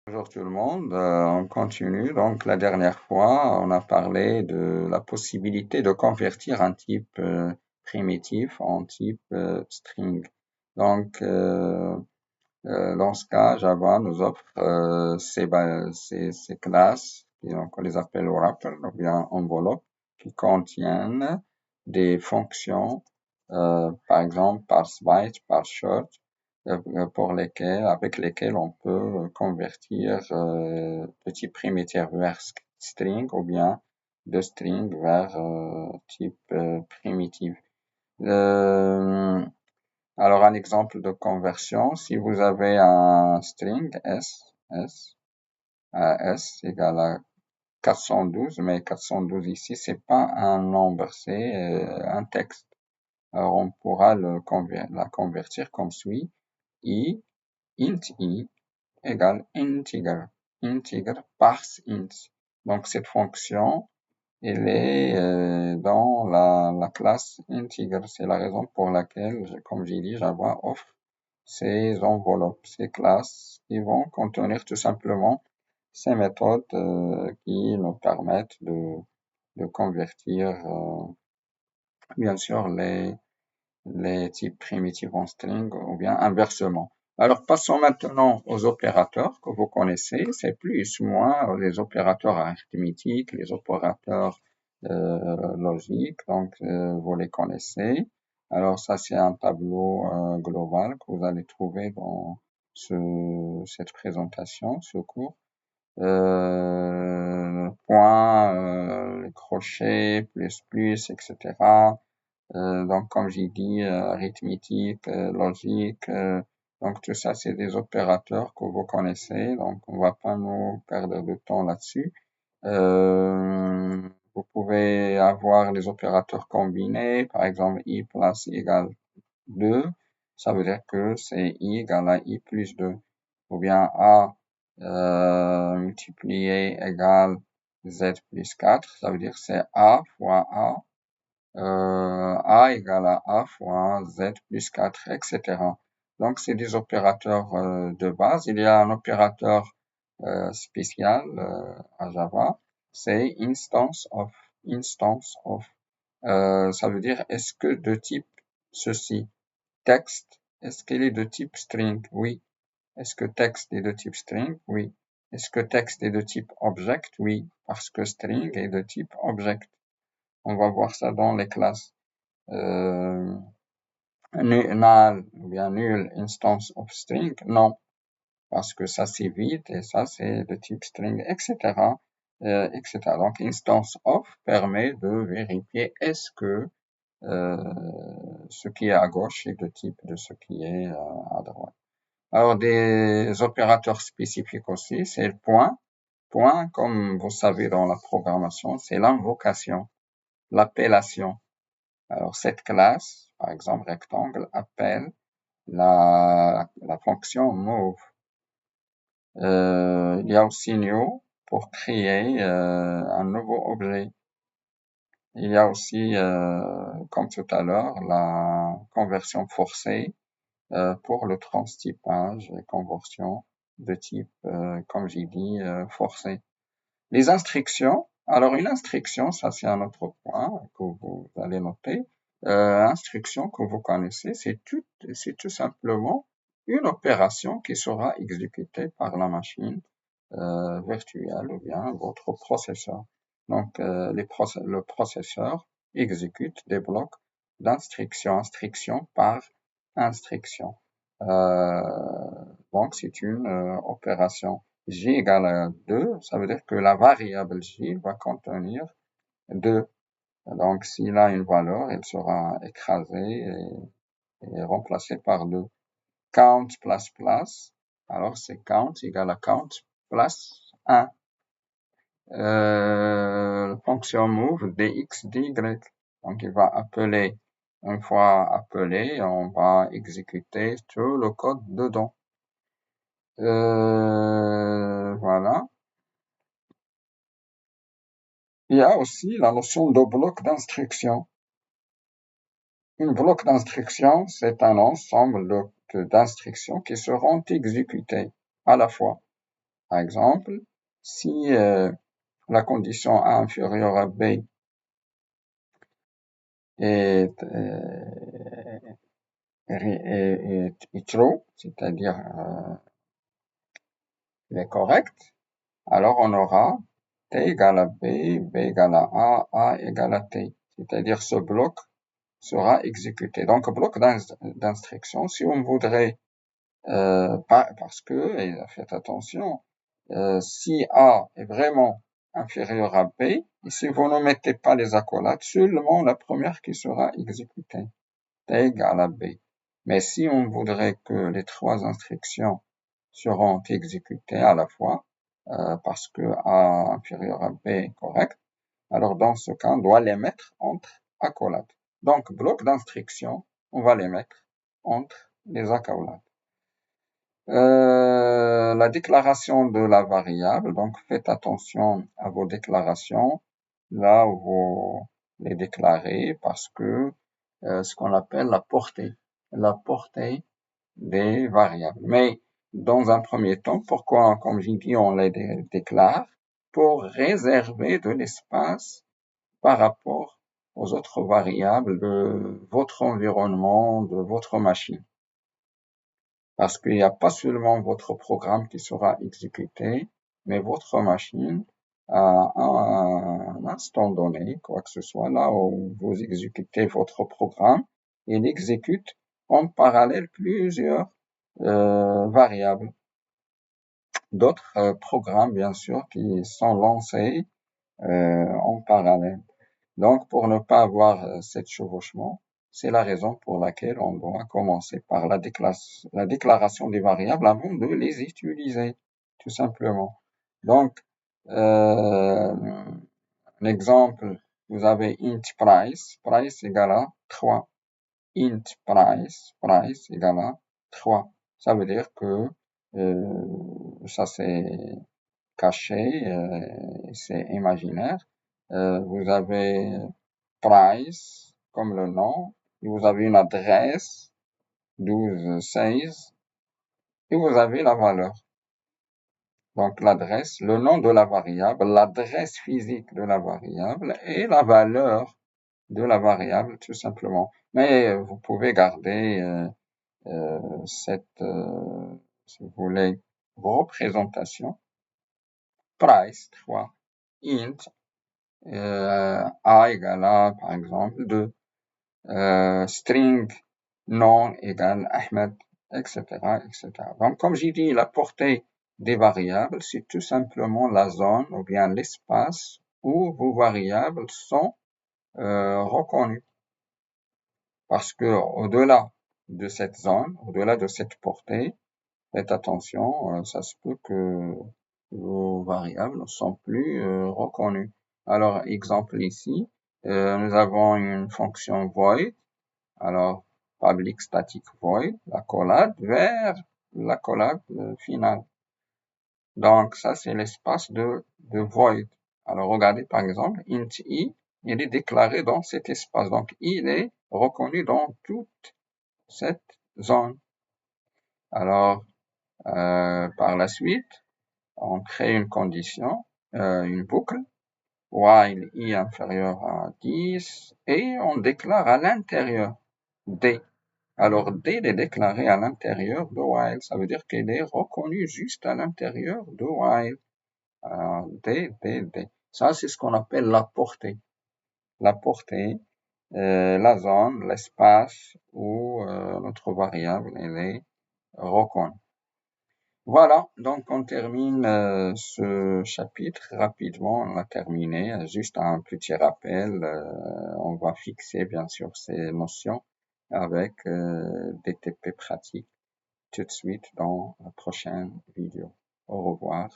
Bonjour tout le monde, on continue. Donc la dernière fois, on a parlé de la possibilité de convertir un type primitif en type string. Donc dans ce cas, Java nous offre ces classes, on les appelle wrappers ou bien enveloppes, qui contiennent des fonctions, par exemple parse byte, parse short, avec lesquelles on peut convertir de type primitif vers string ou bien de string vers type primitif. Euh, alors, un exemple de conversion, si vous avez un string S égale à 412, mais 412 ici, c'est pas un nombre, c'est un texte. Alors, on pourra la convertir comme suit. Int i égale integer parse int. Donc, cette fonction, elle est dans la classe integer. C'est la raison pour laquelle, comme j'ai dit, Java offre ces enveloppes, ces classes qui vont contenir tout simplement ces méthodes qui nous permettent de convertir bien sûr les types primitifs en string ou bien inversement. Alors passons maintenant aux opérateurs que vous connaissez, c'est plus ou moins les opérateurs arithmétiques, les opérateurs logiques, donc vous les connaissez. Alors ça c'est un tableau global que vous allez trouver dans cette présentation, ce cours. Point, crochet, plus, etc. Donc, comme j'ai dit, arithmétique, logique, donc tout ça, c'est des opérateurs que vous connaissez, donc on va pas nous perdre de temps là-dessus. Vous pouvez avoir les opérateurs combinés, par exemple, i plus égale 2, ça veut dire que c'est i égale à i plus 2, ou bien a multiplié égale z plus 4, ça veut dire c'est a fois a égale à a fois z plus 4, etc. Donc, c'est des opérateurs de base. Il y a un opérateur spécial à Java, c'est instance of. Instance of. Ça veut dire est-ce que de type ceci, texte, est-ce qu'elle est de type string? Oui. Est-ce que texte est de type string? Oui. Est-ce que texte est de type object? Oui, parce que string est de type object. On va voir ça dans les classes. Null ou bien null instance of string, non, parce que ça c'est vide et ça c'est de type string, etc., etc. Donc instance of permet de vérifier est-ce que ce qui est à gauche est de type de ce qui est à droite. Alors des opérateurs spécifiques aussi, c'est le point. Point, comme vous savez dans la programmation, c'est l'invocation, l'appellation. Alors cette classe, par exemple rectangle, appelle la fonction move. Il y a aussi new pour créer un nouveau objet. Il y a aussi, comme tout à l'heure, la conversion forcée pour le transtypage et conversion de type, comme j'ai dit, forcé. Les instructions. Alors une instruction, ça c'est un autre point que vous allez noter. Instruction que vous connaissez, c'est tout simplement une opération qui sera exécutée par la machine virtuelle ou bien votre processeur. Donc le processeur exécute des blocs d'instruction, instruction par instruction. Donc c'est une opération. J égale à 2, ça veut dire que la variable J va contenir 2. Donc, s'il a une valeur, elle sera écrasée et remplacée par 2. Count plus plus, alors c'est count égale à count plus 1. Fonction move dx dy. Donc, il va appeler, une fois appelé, on va exécuter tout le code dedans. Voilà. Il y a aussi la notion de bloc d'instruction. Un bloc d'instruction, c'est un ensemble d'instructions qui seront exécutées à la fois. Par exemple, si la condition A inférieure à B est true, c'est-à-dire est correcte, alors on aura T égale à B, B égale à A égale à T. C'est-à-dire ce bloc sera exécuté. Donc, bloc d'instruction, si on voudrait, parce que, et faites attention, si A est vraiment inférieur à B, et si vous ne mettez pas les accolades, seulement la première qui sera exécutée, T égale à B. Mais si on voudrait que les trois instructions seront exécutées à la fois, parce que A inférieur à B est correct, alors dans ce cas, on doit les mettre entre accolades. Donc, bloc d'instruction, on va les mettre entre les accolades. La déclaration de la variable, donc faites attention à vos déclarations, là où vous les déclarez, parce que ce qu'on appelle la portée des variables. Mais dans un premier temps, pourquoi, comme j'ai dit, on les déclare? Pour réserver de l'espace par rapport aux autres variables de votre environnement, de votre machine. Parce qu'il n'y a pas seulement votre programme qui sera exécuté, mais votre machine, à un instant donné, quoi que ce soit, là où vous exécutez votre programme, il exécute en parallèle plusieurs variables. D'autres programmes, bien sûr, qui sont lancés en parallèle. Donc, pour ne pas avoir cet chevauchement, c'est la raison pour laquelle on doit commencer par la déclaration des variables avant de les utiliser, tout simplement. Donc, l'exemple, vous avez int price, price égale à 3. Int price égale à 3. Ça veut dire que ça c'est caché, c'est imaginaire. Vous avez price comme le nom, et vous avez une adresse 1216 et vous avez la valeur. Donc l'adresse, le nom de la variable, l'adresse physique de la variable et la valeur de la variable tout simplement. Mais vous pouvez garder cette, si vous voulez, représentation. Price 3, int a égale à, par exemple, 2. String nom égale Ahmed, etc., etc. Donc, comme j'ai dit, la portée des variables, c'est tout simplement la zone ou bien l'espace où vos variables sont reconnues. Parce que au-delà de cette zone, au-delà de cette portée, faites attention, ça se peut que vos variables ne sont plus reconnues. Alors, exemple ici, nous avons une fonction void. Alors, public static void, l'accolade vers l'accolade finale. Donc, ça, c'est l'espace de void. Alors, regardez, par exemple, int i, il est déclaré dans cet espace. Donc, il est reconnu dans toute cette zone. Alors, par la suite, on crée une condition, une boucle, while i inférieur à 10, et on déclare à l'intérieur d. Alors, D est déclaré à l'intérieur de while. Ça veut dire qu'il est reconnu juste à l'intérieur de while. Alors, D. Ça, c'est ce qu'on appelle la portée. La portée, la zone, l'espace où notre variable elle est reconnue. Voilà, donc on termine ce chapitre rapidement, on l'a terminé. Juste un petit rappel, on va fixer bien sûr ces notions avec des TP pratiques tout de suite dans la prochaine vidéo. Au revoir.